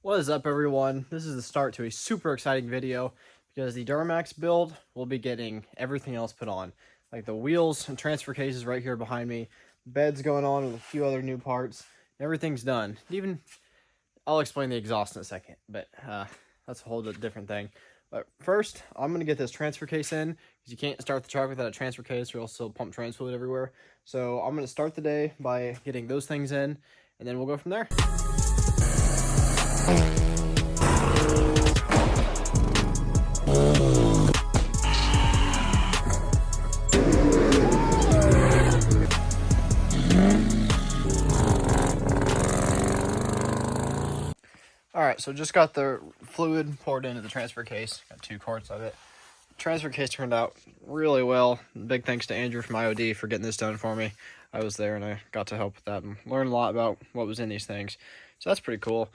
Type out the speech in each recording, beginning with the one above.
What is up, everyone? This is the start to a super exciting video because the Duramax build will be getting everything else put on, like the wheels and transfer cases right here behind me, beds going on with a few other new parts. Everything's done. Even I'll explain the exhaust in a second, but that's a whole different thing. But first, I'm gonna get this transfer case in because you can't start the truck without a transfer case, or else it'll pump trans fluid everywhere. So I'm gonna start the day by getting those things in, and then we'll go from there. Alright, so just got the fluid poured into the transfer case. Got 2 quarts of it. Transfer case turned out really well. Big thanks to Andrew from IOD for getting this done for me. I was there and I got to help with that and learn a lot about what was in these things. So that's pretty cool.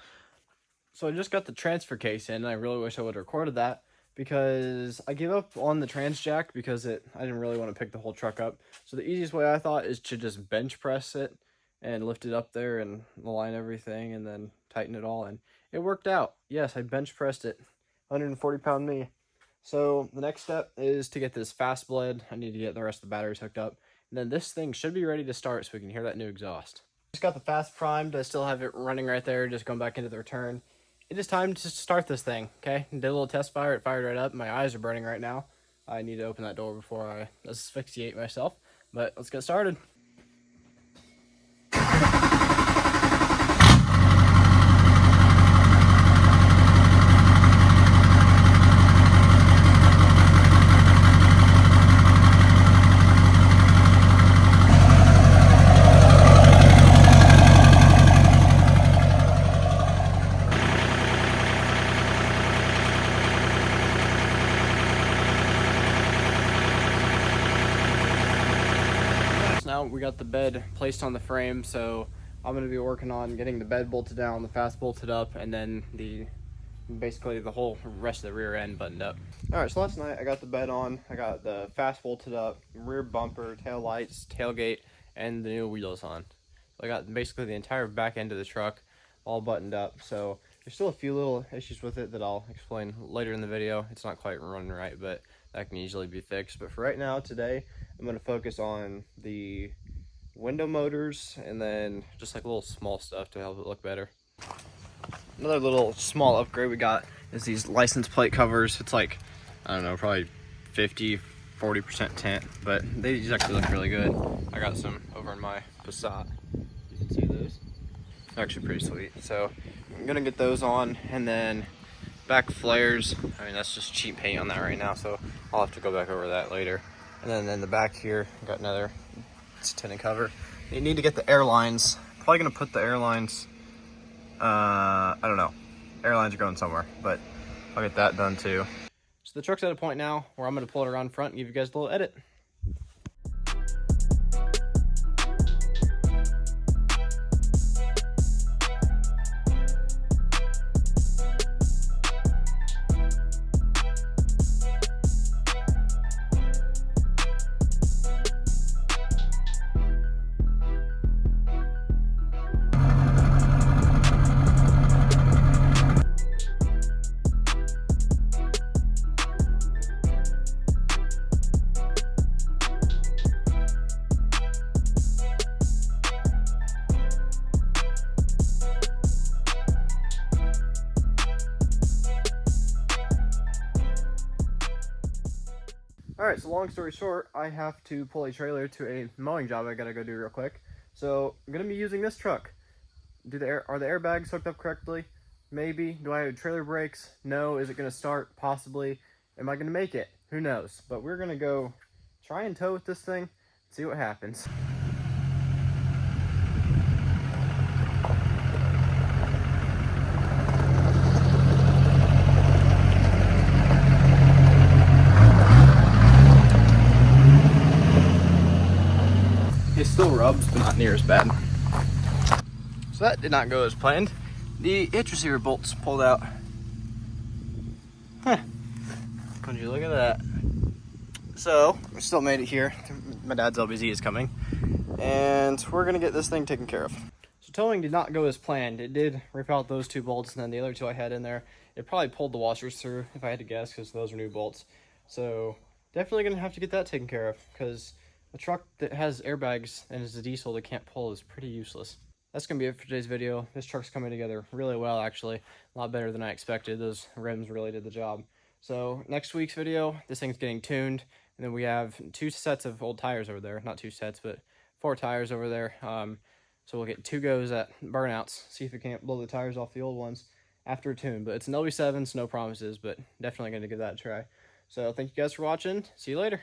So I just got the transfer case in, and I really wish I would have recorded that because I gave up on the trans jack because I didn't really want to pick the whole truck up. So the easiest way I thought is to just bench press it and lift it up there and align everything and then tighten it all. And it worked out. Yes, I bench pressed it. 140-pound me. So the next step is to get this fast bled. I need to get the rest of the batteries hooked up. And then this thing should be ready to start so we can hear that new exhaust. Just got the fast primed. I still have it running right there, just going back into the return. It is time to start this thing, okay? Did a little test fire. It fired right up. My eyes are burning right now. I need to open that door before I asphyxiate myself. But let's get started. Now we got the bed placed on the frame, so I'm going to be working on getting the bed bolted down, the fast bolted up, and then basically the whole rest of the rear end buttoned up. Alright, so last night I got the bed on, I got the fast bolted up, rear bumper, tail lights, tailgate, and the new wheels on. So I got basically the entire back end of the truck all buttoned up, so there's still a few little issues with it that I'll explain later in the video. It's not quite running right, but that can easily be fixed. But for right now, today, I'm going to focus on the window motors and then just like little small stuff to help it look better. Another little small upgrade we got is these license plate covers. It's like, I don't know, probably 50-40% tint, but these actually look really good. I got some over in my Passat. You can see those. They're actually pretty sweet. So I'm going to get those on, and then back flares. I mean, that's just cheap paint on that right now, so I'll have to go back over that later. And then in the back here, got another tinted cover. You need to get the airlines. Probably gonna put the airlines, I don't know. Airlines are going somewhere, but I'll get that done too. So the truck's at a point now where I'm gonna pull it around front and give you guys a little edit. Alright, so long story short, I have to pull a trailer to a mowing job I gotta go do real quick. So I'm gonna be using this truck. Are the airbags hooked up correctly? Maybe. Do I have trailer brakes? No. Is it gonna start? Possibly. Am I gonna make it? Who knows? But we're gonna go try and tow with this thing, see what happens. It still rubs, but not near as bad. So that did not go as planned. The hitch receiver bolts pulled out. Huh. Would you look at that? So, we still made it here. My dad's LB7 is coming. And we're gonna get this thing taken care of. So towing did not go as planned. It did rip out those 2 bolts, and then the other 2 I had in there, it probably pulled the washers through, if I had to guess, because those are new bolts. So definitely going to have to get that taken care of, because a truck that has airbags and is a diesel that can't pull is pretty useless. That's going to be it for today's video. This truck's coming together really well, actually. A lot better than I expected. Those rims really did the job. So next week's video, this thing's getting tuned, and then we have 2 sets of old tires over there. Not 2 sets, but 4 tires over there. So we'll get 2 goes at burnouts, see if it can't blow the tires off the old ones after a tune. But it's an LB7, so no promises, but definitely going to give that a try. So thank you guys for watching. See you later.